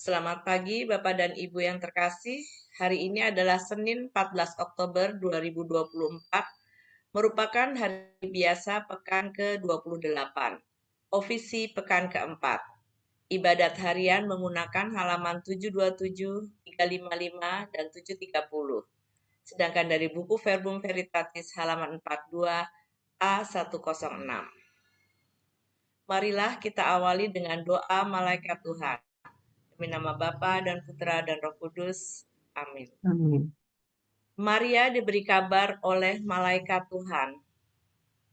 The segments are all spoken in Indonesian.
Selamat pagi Bapak dan Ibu yang terkasih. Hari ini adalah Senin 14 Oktober 2024, merupakan hari biasa pekan ke-28, ofisi pekan keempat. Ibadat harian menggunakan halaman 727, 355, dan 730. Sedangkan dari buku Verbum Veritatis halaman 42 A106. Marilah kita awali dengan doa malaikat Tuhan. Demi nama Bapa dan Putra dan Roh Kudus. Amin. Amin. Maria diberi kabar oleh malaikat Tuhan.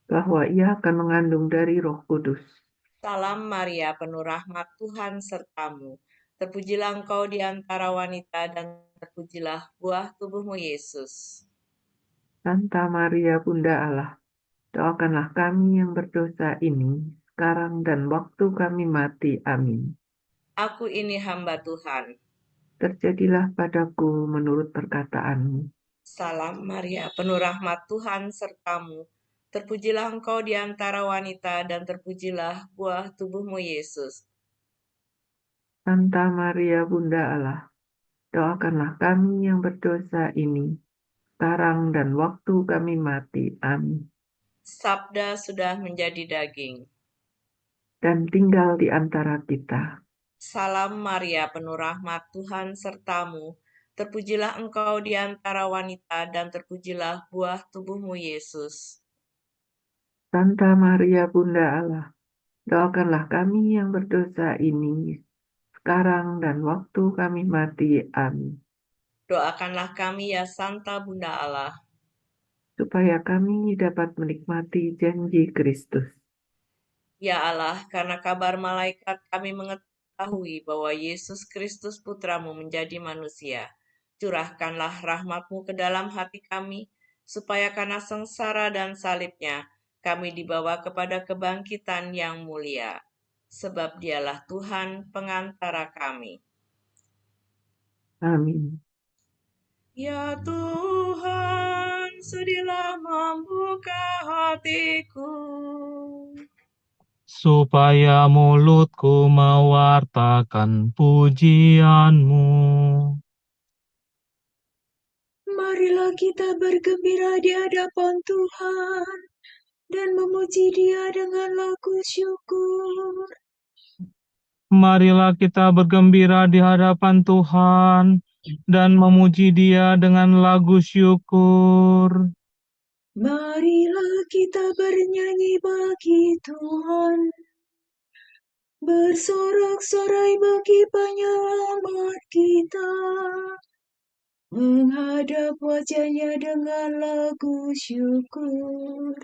Bahwa ia akan mengandung dari Roh Kudus. Salam Maria, penuh rahmat Tuhan sertamu. Terpujilah engkau di antara wanita dan terpujilah buah tubuhmu Yesus. Santa Maria Bunda Allah, doakanlah kami yang berdosa ini, sekarang dan waktu kami mati. Amin. Aku ini hamba Tuhan. Terjadilah padaku menurut perkataanmu. Salam Maria, penuh rahmat Tuhan sertamu. Terpujilah engkau di antara wanita dan terpujilah buah tubuhmu Yesus. Santa Maria Bunda Allah, doakanlah kami yang berdosa ini, sekarang dan waktu kami mati. Amin. Sabda sudah menjadi daging. Dan tinggal di antara kita. Salam Maria, penuh rahmat Tuhan sertamu. Terpujilah engkau di antara wanita dan terpujilah buah tubuhmu Yesus. Santa Maria Bunda Allah, doakanlah kami yang berdosa ini, sekarang dan waktu kami mati. Amin. Doakanlah kami ya Santa Bunda Allah. Supaya kami dapat menikmati janji Kristus. Ya Allah, karena kabar malaikat kami mengetahui bahwa Yesus Kristus Putramu menjadi manusia. Curahkanlah rahmat-Mu ke dalam hati kami, supaya karena sengsara dan salibnya, kami dibawa kepada kebangkitan yang mulia. Sebab dialah Tuhan pengantara kami. Amin. Ya Tuhan, sudilah membuka hatiku, supaya mulutku mewartakan pujian-Mu. Marilah kita bergembira di hadapan Tuhan dan memuji Dia dengan lagu syukur. Marilah kita bergembira di hadapan Tuhan dan memuji Dia dengan lagu syukur. Marilah kita bernyanyi bagi Tuhan, bersorak-sorai bagi penyelamat kita, menghadap wajahnya dengan lagu syukur,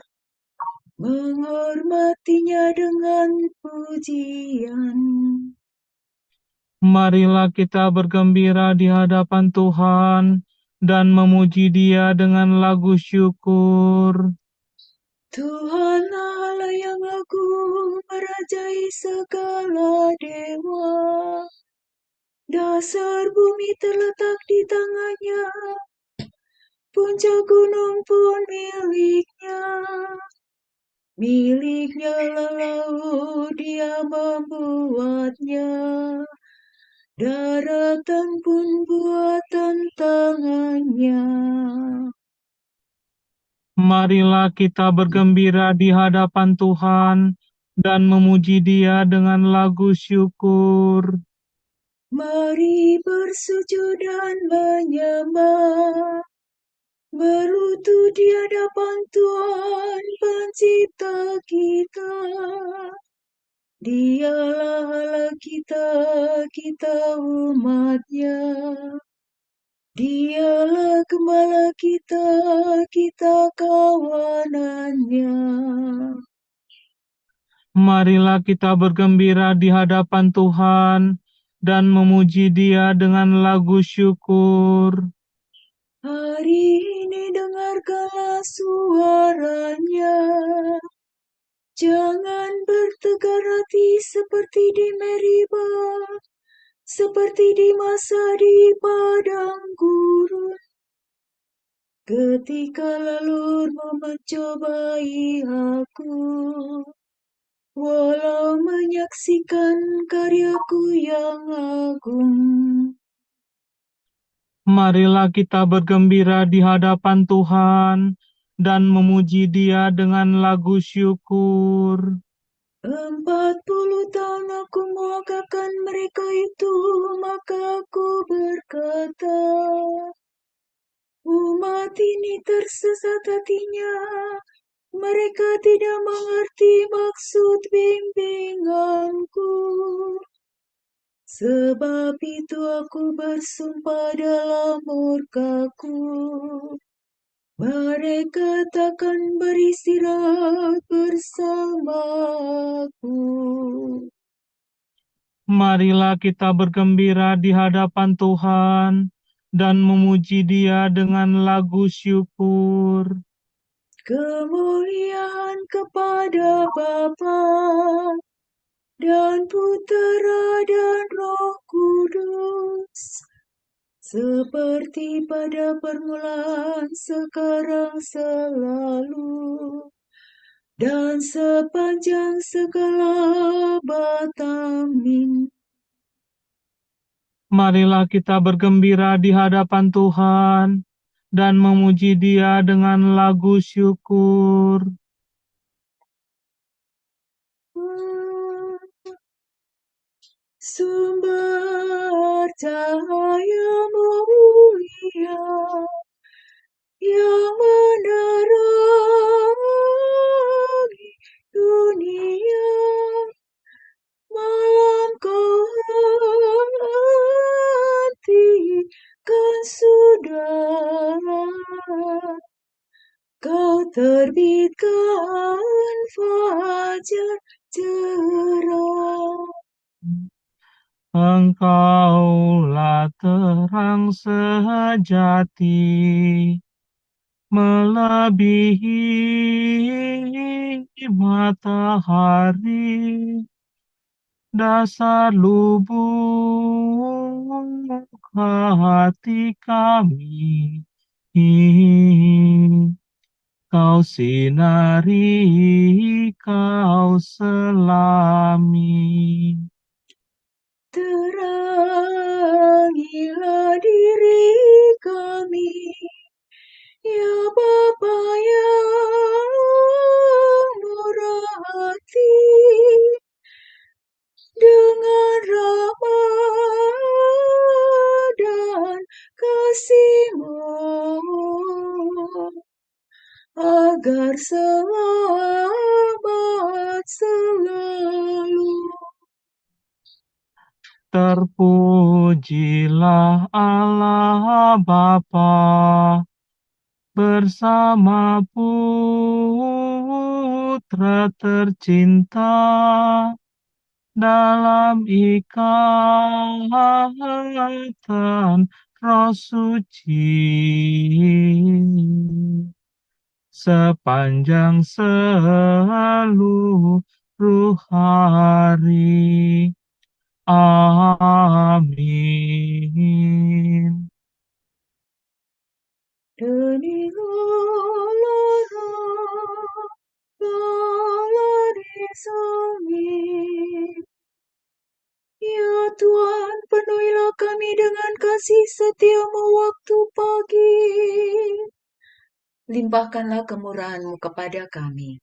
menghormatinya dengan pujian. Marilah kita bergembira di hadapan Tuhan dan memuji Dia dengan lagu syukur. Tuhan Allah yang agung merajai segala dewa. Dasar bumi terletak di tangannya, puncak gunung pun miliknya. Miliknya laut Dia membuatnya, daratan pun buatan tangannya. Marilah kita bergembira di hadapan Tuhan dan memuji Dia dengan lagu syukur. Mari bersujud dan menyembah, berlutut di hadapan Tuhan Pencipta kita. Dialah Allah kita, kita umat-Nya. Dialah Gembala kita, kita kawanan-Nya. Marilah kita bergembira di hadapan Tuhan dan memuji Dia dengan lagu syukur. Hari ini dengarkanlah suaranya. Jangan bertegar hati seperti di Meribah, seperti di masa di padang gurun. Ketika lelurmu mencobai aku, walau menyaksikan karyaku yang agung. Marilah kita bergembira di hadapan Tuhan dan memuji Dia dengan lagu syukur. 40 tahun aku mewakilkan mereka itu, maka aku berkata, umat ini tersesat hatinya, mereka tidak mengerti maksud bimbinganku. Sebab itu aku bersumpah dalam murkaku, mereka takkan beristirahat bersamaku. Marilah kita bergembira di hadapan Tuhan dan memuji Dia dengan lagu syukur. Kemuliaan kepada Bapa dan Putera dan Roh Kudus, seperti pada permulaan, sekarang, selalu, dan sepanjang segala abad. Amin. Marilah kita bergembira di hadapan Tuhan dan memuji Dia dengan lagu syukur. Sumber cahaya mulia yang menerangi dunia, malam kau hentikan sudah, kau terbitkan fajar cerah. Engkaulah terang sejati, melebihi matahari, dasar lubuk hati kami. Kau sinari, kau selami. Terangilah diri kami, ya Bapa yang murah hati, dengan rahmat dan kasih-Mu, agar selamat selalu. Terpujilah Allah Bapa bersama Putra tercinta dalam ikatan Roh Suci, sepanjang seluruh hari. Amin. Ya Tuhan, penuhilah kami dengan kasih setia-Mu waktu pagi. Limpahkanlah kemurahan-Mu kepada kami.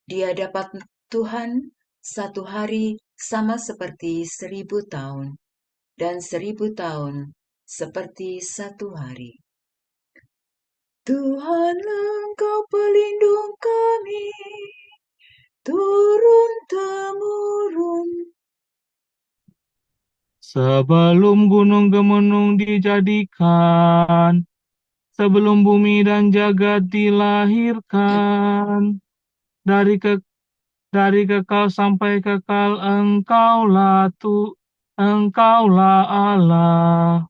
Di hadapan Tuhan, satu hari sama seperti 1000 tahun, dan 1000 tahun seperti satu hari. Tuhanlah Engkau pelindung kami, turun-temurun. Sebelum gunung gemenung dijadikan, sebelum bumi dan jagat dilahirkan, dari kekal sampai kekal, Engkaulah Allah.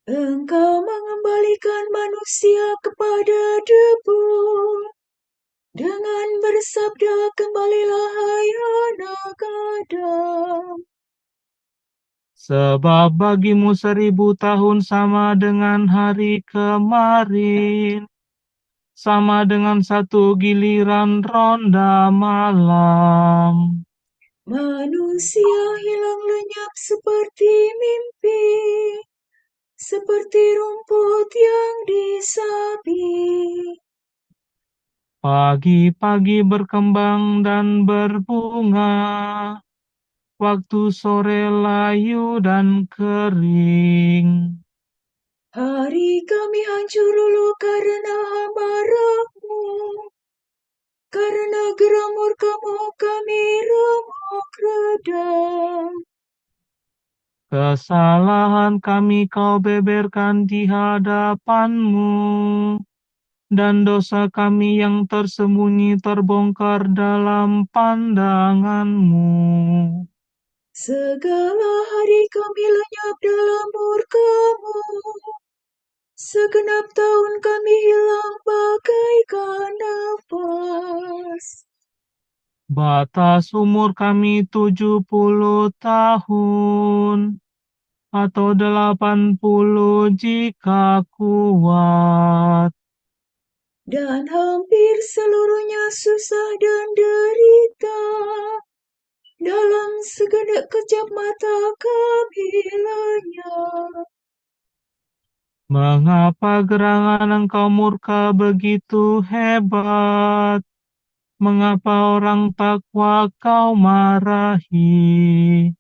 Engkau mengembalikan manusia kepada debu, dengan bersabda, kembalilah hai anak Adam. Sebab bagimu 1000 tahun sama dengan hari kemarin, sama dengan satu giliran ronda malam. Manusia hilang lenyap seperti mimpi, seperti rumput yang disapi. Pagi-pagi berkembang dan berbunga, waktu sore layu dan kering. Hari kami hancur luluh karena amarahmu, karena geram murkamu kami remuk redam. Kesalahan kami kau beberkan di hadapanmu, dan dosa kami yang tersembunyi terbongkar dalam pandanganmu. Segala hari kami lenyap dalam murkamu, segenap tahun kami hilang bagaikan nafas. Batas umur kami 70 tahun, atau 80 jika kuat. Dan hampir seluruhnya susah dan derita. Dalam segenap kejap mata kami lenyap. Mengapa gerangan engkau murka begitu hebat? Mengapa orang takwa kau marahi?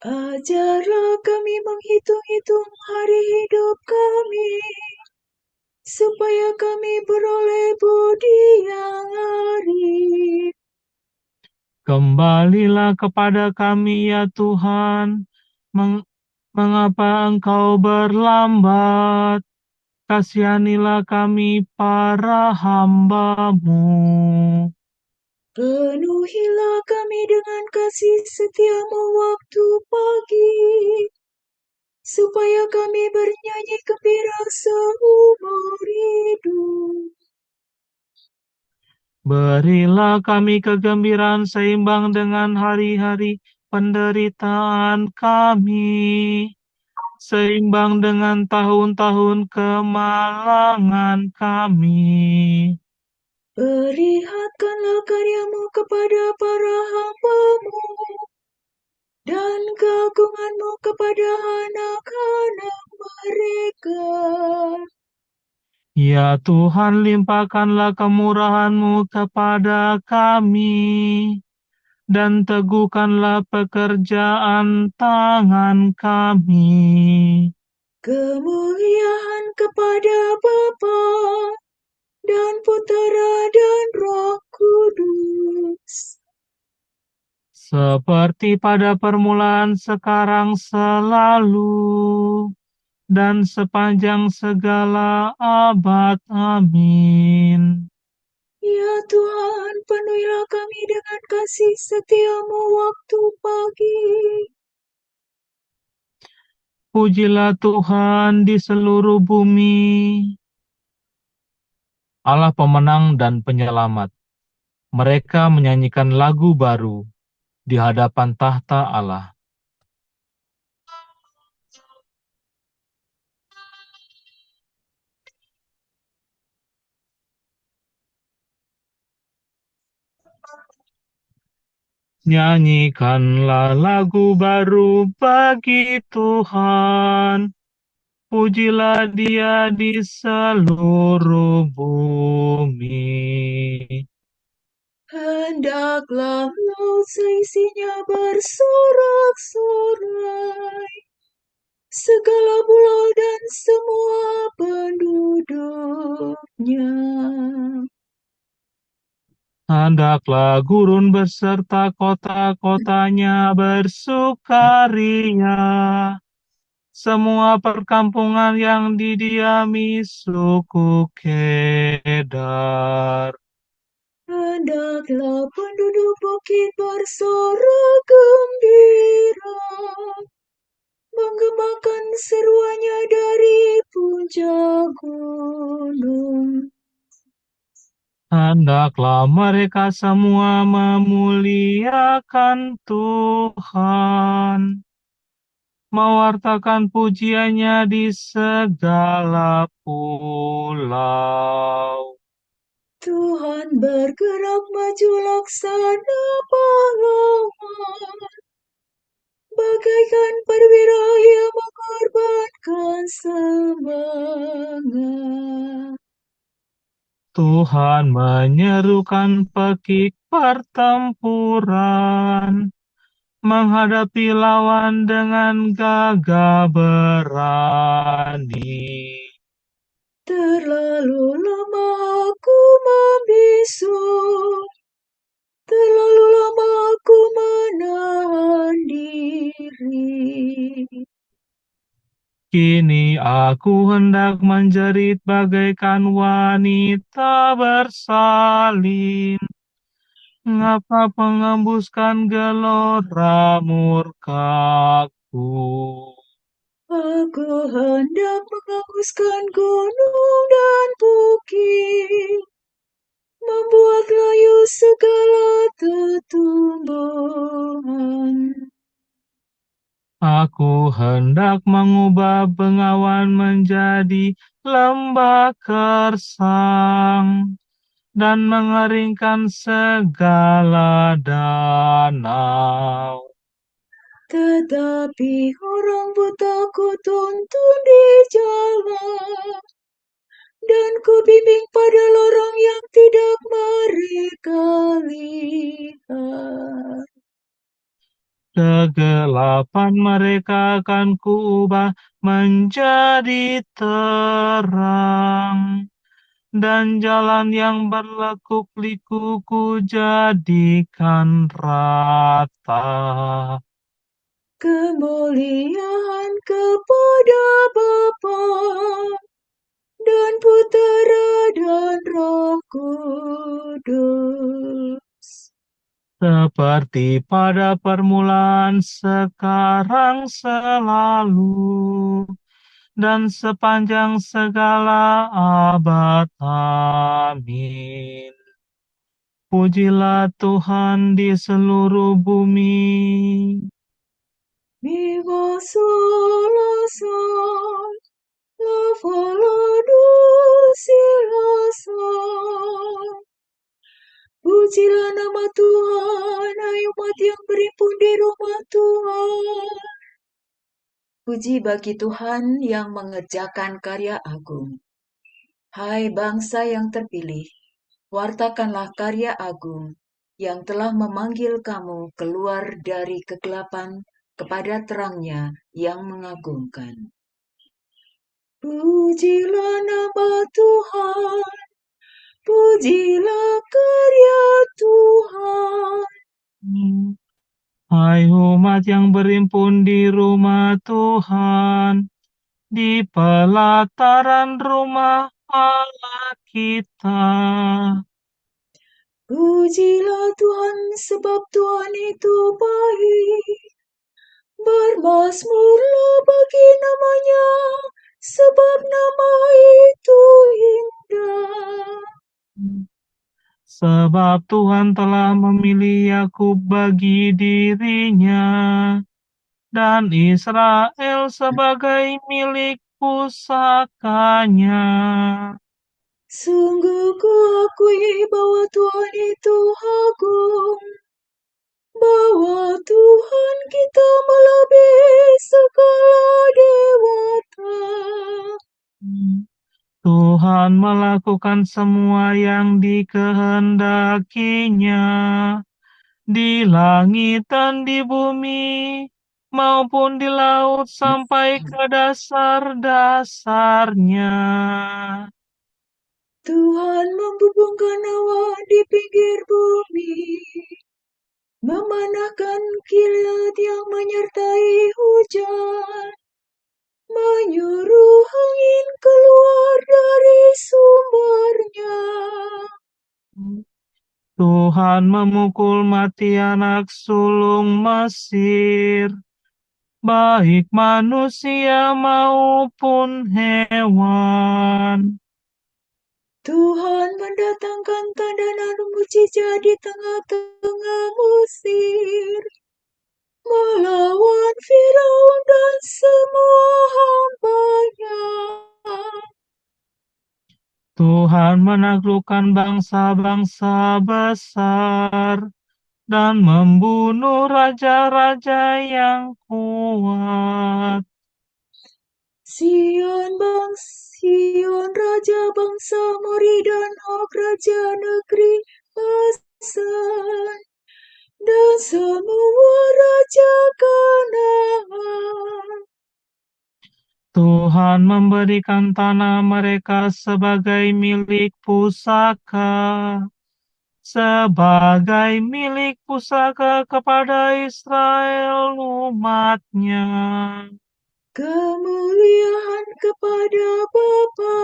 Ajarlah kami menghitung-hitung hari hidup kami, supaya kami beroleh budi yang arif. Kembalilah kepada kami ya Tuhan. Mengapa engkau berlambat? Kasihanilah kami para hamba-Mu. Penuhilah kami dengan kasih setiamu waktu pagi, supaya kami bernyanyi gembira seumur hidup. Berilah kami kegembiraan seimbang dengan hari-hari penderitaan kami, seimbang dengan tahun-tahun kemalangan kami. Perlihatkanlah karyamu kepada para hamba-mu, dan keagunganmu kepada anak-anak mereka. Ya Tuhan, limpahkanlah kemurahan-Mu kepada kami, dan teguhkanlah pekerjaan tangan kami. Kemuliaan kepada Bapa dan Putera dan Roh Kudus. Seperti pada permulaan, sekarang, selalu, dan sepanjang segala abad. Amin. Ya Tuhan, penuhilah kami dengan kasih setiamu waktu pagi. Pujilah Tuhan di seluruh bumi. Allah pemenang dan penyelamat. Mereka menyanyikan lagu baru di hadapan tahta Allah. Nyanyikanlah lagu baru bagi Tuhan. Pujilah Dia di seluruh bumi. Hendaklah laut seisinya bersorak-sorai, segala pulau dan semua penduduknya. Hendaklah gurun beserta kota-kotanya bersukaria. Semua perkampungan yang didiami suku Kedar. Hendaklah penduduk bukit bersorak gembira, menggemakan seruannya dari puncak gunung. Hendaklah mereka semua memuliakan Tuhan, mewartakan pujiannya di segala pulau. Tuhan bergerak maju laksana pahlawan, bagaikan perwira yang mengorbankan semangat. Tuhan menyerukan pekik pertempuran, menghadapi lawan dengan gagah berani. Terlalu lama aku membisu, terlalu lama aku menahan diri. Kini aku hendak menjerit bagaikan wanita bersalin. Ngapa mengembuskan gelora murkaku? Aku hendak menghanguskan gunung dan bukit, membuat layu segala tumbuhan. Aku hendak mengubah bengawan menjadi lembah gersang dan mengeringkan segala danau. Tetapi orang buta ku tuntun di jalan, dan ku bimbing pada lorong yang tidak mereka lihat. Kegelapan mereka akan kuubah menjadi terang, dan jalan yang berlekuk-liku ku jadikan rata. Kemuliaan kepada Bapa dan Putera dan Roh Kudus. Seperti pada permulaan, sekarang, selalu, dan sepanjang segala abad. Amin. Pujilah Tuhan di seluruh bumi. Viva sola sol, la fola si la sol. Pujilah nama Tuhan, hai umat yang berhimpun di rumah Tuhan. Puji bagi Tuhan yang mengerjakan karya agung. Hai bangsa yang terpilih, wartakanlah karya agung yang telah memanggil kamu keluar dari kegelapan kepada terangnya yang mengagumkan. Pujilah nama Tuhan, pujilah karya Tuhan. Hai umat yang berhimpun di rumah Tuhan, di pelataran rumah Allah kita. Pujilah Tuhan sebab Tuhan itu baik. Bermazmurlah bagi namanya, sebab nama itu indah. Sebab Tuhan telah memilih Yakub bagi dirinya, dan Israel sebagai milik pusakanya. Sungguh ku akui bahwa Tuhan itu agung, bahwa Tuhan kita melebihi segala dewata. Tuhan melakukan semua yang dikehendakinya di langit dan di bumi maupun di laut sampai ke dasar-dasarnya. Tuhan membumbungkan awan di pinggir bumi, memanahkan kilat yang menyertai hujan, menyuruh angin keluar dari sumbernya. Tuhan memukul mati anak sulung Mesir, baik manusia maupun hewan. Tuhan mendatangkan tanda dan mukjizat di tengah-tengah Mesir, melawan Firaun dan semua hambanya. Tuhan menaklukkan bangsa-bangsa besar dan membunuh raja-raja yang kuat. Sion raja bangsa Mori dan Og raja negeri Basan, dan semua raja Kanaan. Tuhan memberikan tanah mereka sebagai milik pusaka, kepada Israel umat-Nya. Kemuliaan kepada Bapa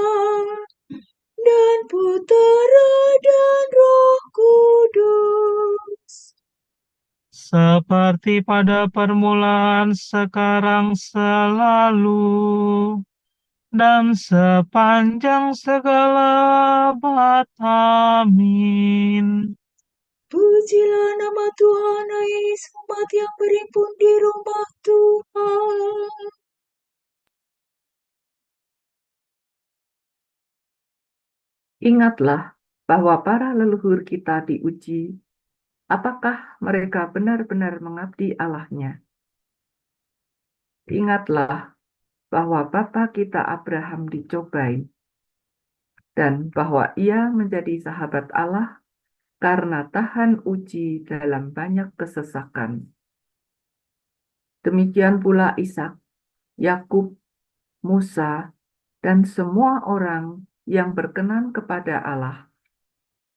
dan Putera dan Roh Kudus, Seperti pada permulaan, sekarang, selalu, dan sepanjang segala abad. Amin. pujilah nama Tuhan, hai umat yang berhimpun di rumah Tuhan. Ingatlah bahwa para leluhur kita diuji, apakah mereka benar-benar mengabdi Allah-Nya. Ingatlah bahwa bapa kita Abraham dicobai, dan bahwa ia menjadi sahabat Allah karena tahan uji dalam banyak kesesakan. Demikian pula Ishak, Yakub, Musa, dan semua orang yang berkenan kepada Allah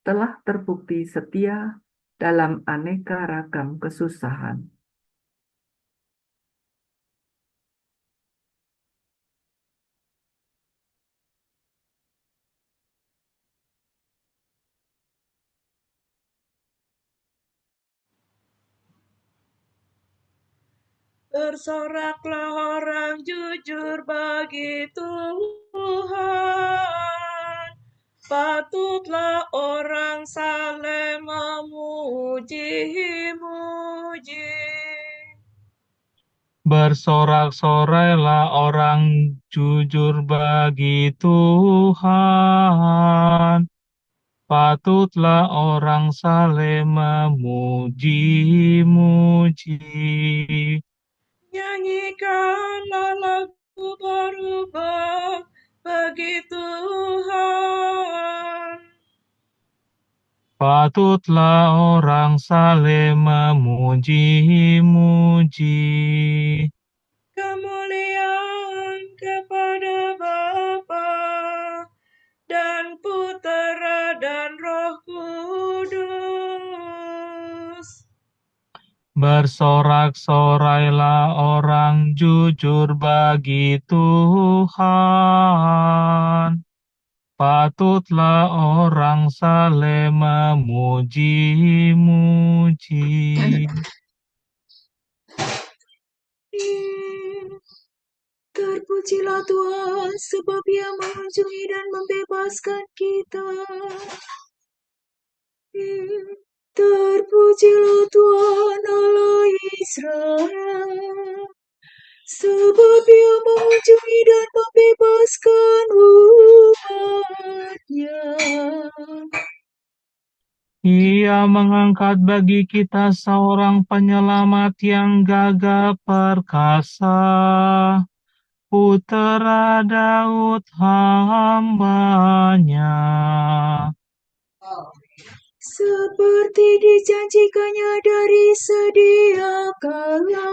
telah terbukti setia dalam aneka ragam kesusahan. Bersoraklah orang jujur bagi Tuhan. Patutlah orang saleh memuji-muji. Bersorak-sorailah orang jujur bagi Tuhan. Patutlah orang saleh memuji-muji. Nyanyikanlah lagu baru bagi Tuhan. Patutlah orang saleh memuji-muji. Kemuliaan kepada Bapa dan Putera dan Roh Kudus. Bersorak-sorailah orang jujur bagi Tuhan. Patutlah orang saleh memuji-muji. Terpujilah Tuhan, sebab Ia mengunjungi dan membebaskan kita. Terpujilah Tuhan Allah Israel, sebab Ia mengunjungi dan membebaskan umat-Nya. Ia mengangkat bagi kita seorang penyelamat yang gagah perkasa, Putera Daud hamba-Nya. Seperti dijanjikannya dari sedia kala,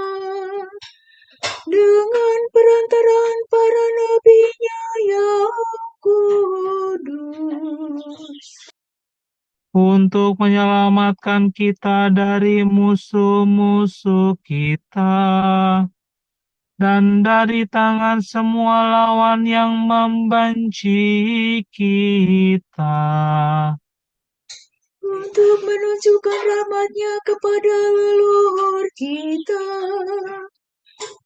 dengan perantaraan para nabi-Nya yang kudus, Untuk menyelamatkan kita dari musuh-musuh kita dan dari tangan semua lawan yang membenci kita, untuk menunjukkan rahmat-Nya kepada leluhur kita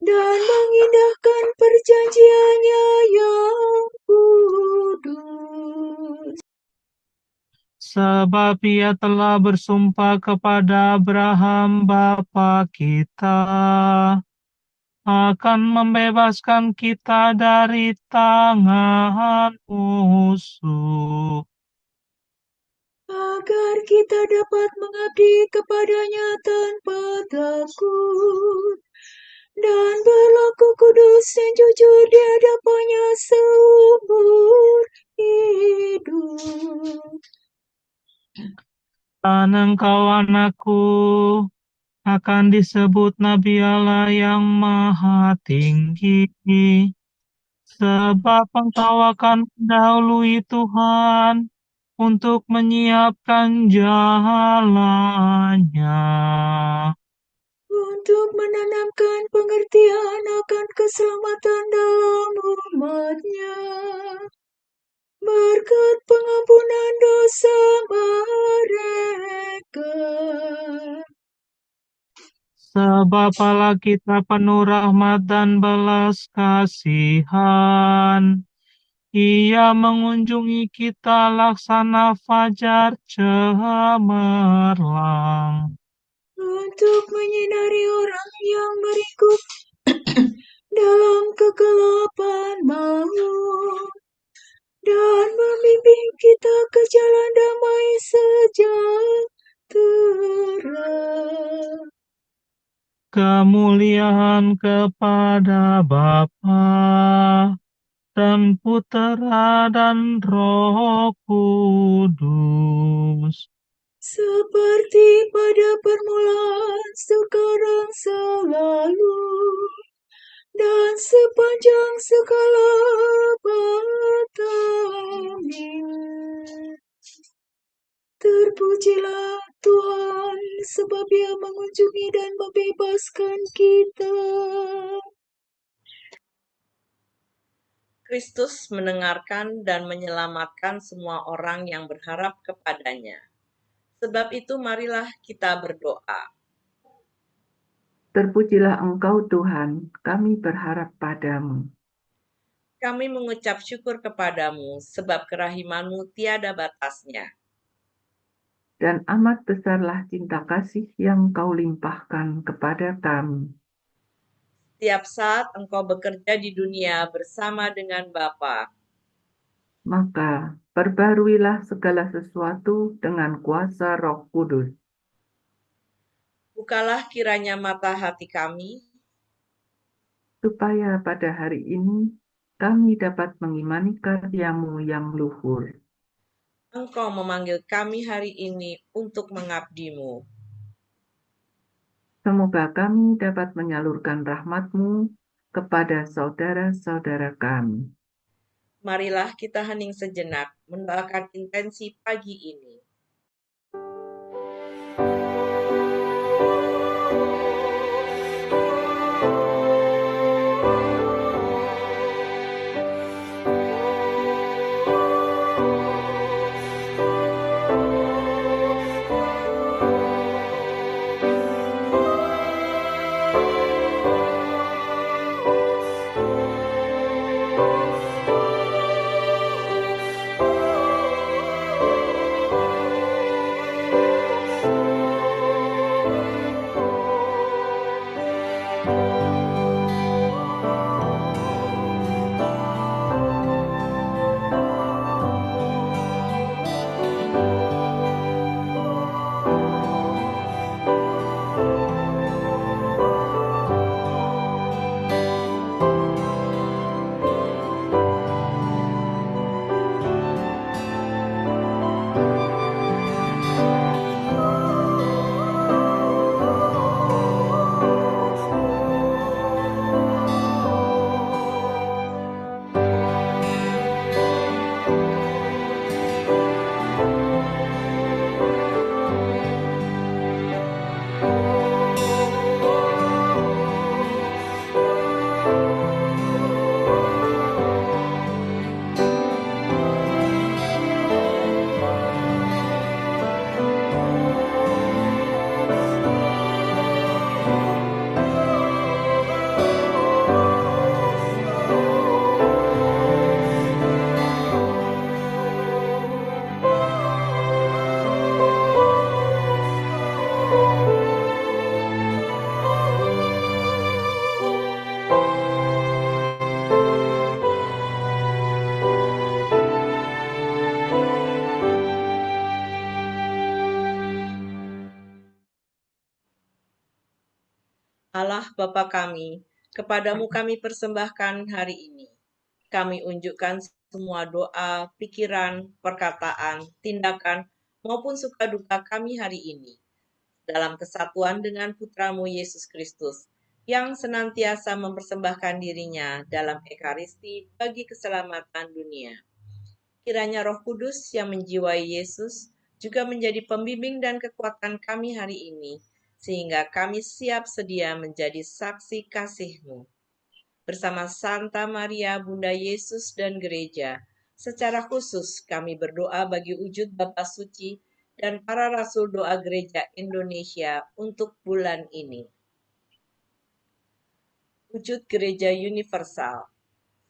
dan mengindahkan perjanjian-Nya yang kudus. sebab Ia telah bersumpah kepada Abraham bapa kita akan membebaskan kita dari tangan musuh, agar kita dapat mengabdi kepadanya tanpa takut dan berlaku kudus dan jujur di hadapannya seumur hidup. dan engkau anakku akan disebut Nabi Allah yang Maha Tinggi, sebab engkau akan mendahului Tuhan untuk menyiapkan jalannya, Untuk menanamkan pengertian akan keselamatan dalam umatnya, berkat pengampunan dosa mereka. sebab Allah kita penuh rahmat dan belas kasihan. Ia mengunjungi kita laksana fajar cemerlang, Untuk menyinari orang yang berikut dalam kegelapan maut dan membimbing kita ke jalan damai sejahtera. kemuliaan kepada Bapa dan Putera dan Roh Kudus, Seperti pada permulaan, sekarang, selalu, dan sepanjang segala abad. Amin. Terpujilah Tuhan, sebab Dia mengunjungi dan membebaskan kita. Kristus mendengarkan dan menyelamatkan semua orang yang berharap kepadanya. Sebab itu marilah kita berdoa. Terpujilah Engkau Tuhan, kami berharap padamu. Kami mengucap syukur kepadamu, sebab kerahimanmu tiada batasnya. Dan amat besarlah cinta kasih yang Kau limpahkan kepada kami. Setiap saat engkau bekerja di dunia bersama dengan Bapa. Maka perbaruilah segala sesuatu dengan kuasa Roh Kudus, Bukalah kiranya mata hati kami, supaya pada hari ini kami dapat mengimani karya-Mu yang luhur. engkau memanggil kami hari ini untuk mengabdimu. Semoga kami dapat menyalurkan rahmat-Mu kepada saudara-saudara kami. Marilah kita hening sejenak mendoakan intensi pagi ini. Allah Bapa kami, kepadamu kami persembahkan hari ini. Kami unjukkan semua doa, pikiran, perkataan, tindakan, maupun suka duka kami hari ini, dalam kesatuan dengan Putramu Yesus Kristus, yang senantiasa mempersembahkan dirinya dalam Ekaristi bagi keselamatan dunia. Kiranya Roh Kudus yang menjiwai Yesus juga menjadi pembimbing dan kekuatan kami hari ini, sehingga kami siap sedia menjadi saksi kasih-Mu. Bersama Santa Maria, Bunda Yesus dan Gereja, secara khusus kami berdoa bagi wujud Bapa Suci dan para Rasul Doa Gereja Indonesia untuk bulan ini. Wujud Gereja Universal.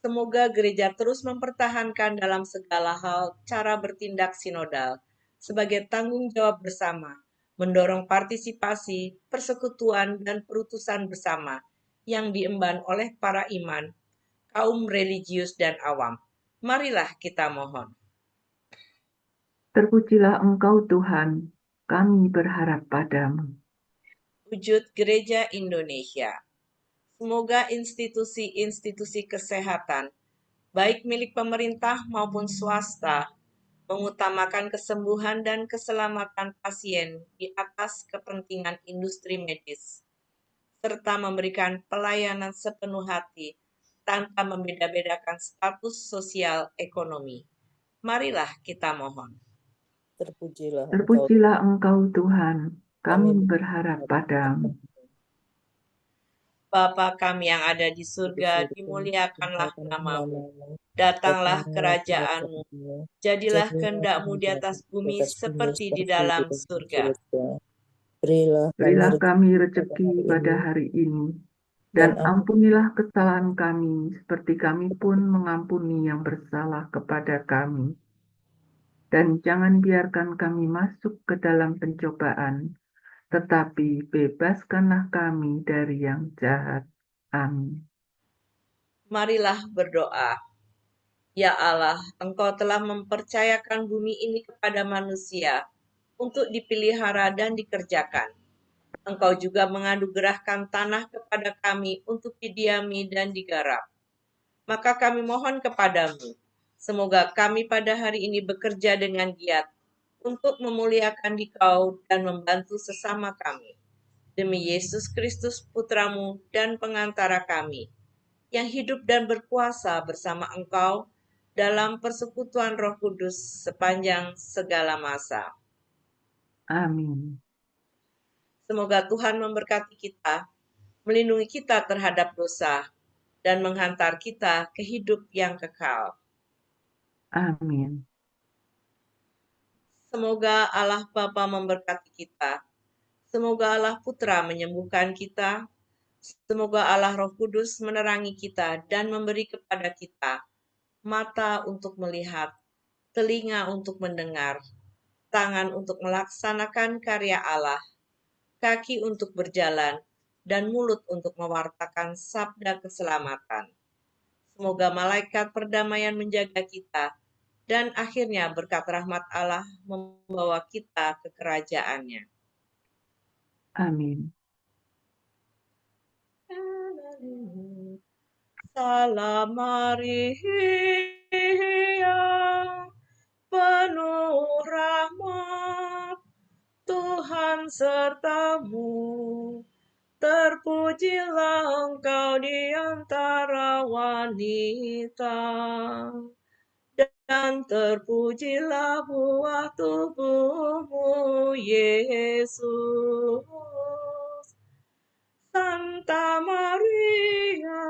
Semoga gereja terus mempertahankan dalam segala hal cara bertindak sinodal sebagai tanggung jawab bersama, mendorong partisipasi, persekutuan, dan perutusan bersama yang diemban oleh para iman, kaum religius dan awam. Marilah kita mohon. Terpujilah Engkau Tuhan, kami berharap padamu. Wujud Gereja Indonesia. Semoga institusi-institusi kesehatan, baik milik pemerintah maupun swasta, mengutamakan kesembuhan dan keselamatan pasien di atas kepentingan industri medis, serta memberikan pelayanan sepenuh hati tanpa membeda-bedakan status sosial ekonomi. Marilah kita mohon. Terpujilah Engkau Tuhan, kami berharap padamu. Bapa kami yang ada di surga, dimuliakanlah namamu. Datanglah kerajaanmu. Jadilah kehendak-mu di atas bumi seperti di dalam surga. Berilah kami rezeki pada hari ini, dan ampunilah kesalahan kami, seperti kami pun mengampuni yang bersalah kepada kami. Dan jangan biarkan kami masuk ke dalam pencobaan, tetapi bebaskanlah kami dari yang jahat. Amin. Marilah berdoa. Ya Allah, Engkau telah mempercayakan bumi ini kepada manusia untuk dipelihara dan dikerjakan. Engkau juga menganugerahkan tanah kepada kami untuk didiami dan digarap. Maka kami mohon kepadamu, semoga kami pada hari ini bekerja dengan giat untuk memuliakan Dikau dan membantu sesama kami. Demi Yesus Kristus Putramu dan pengantara kami, yang hidup dan berkuasa bersama Engkau dalam persekutuan Roh Kudus sepanjang segala masa. Amin. Semoga Tuhan memberkati kita, melindungi kita terhadap dosa, dan menghantar kita ke hidup yang kekal. Amin. Semoga Allah Bapa memberkati kita. Semoga Allah Putra menyembuhkan kita. Semoga Allah Roh Kudus menerangi kita dan memberi kepada kita mata untuk melihat, telinga untuk mendengar, tangan untuk melaksanakan karya Allah, kaki untuk berjalan, dan mulut untuk mewartakan sabda keselamatan. Semoga malaikat perdamaian menjaga kita, dan akhirnya berkat rahmat Allah membawa kita ke kerajaannya. Amin. Salam Maria, penuh rahmat, Tuhan sertamu. Terpujilah engkau di antara wanita, dan terpujilah buah tubuhmu, Yesus. Santa Maria,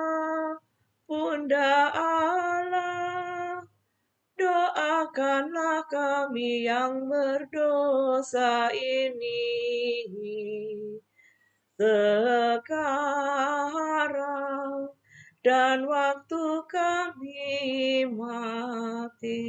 Bunda Allah, doakanlah kami yang berdosa ini sekarang dan waktu kami mati.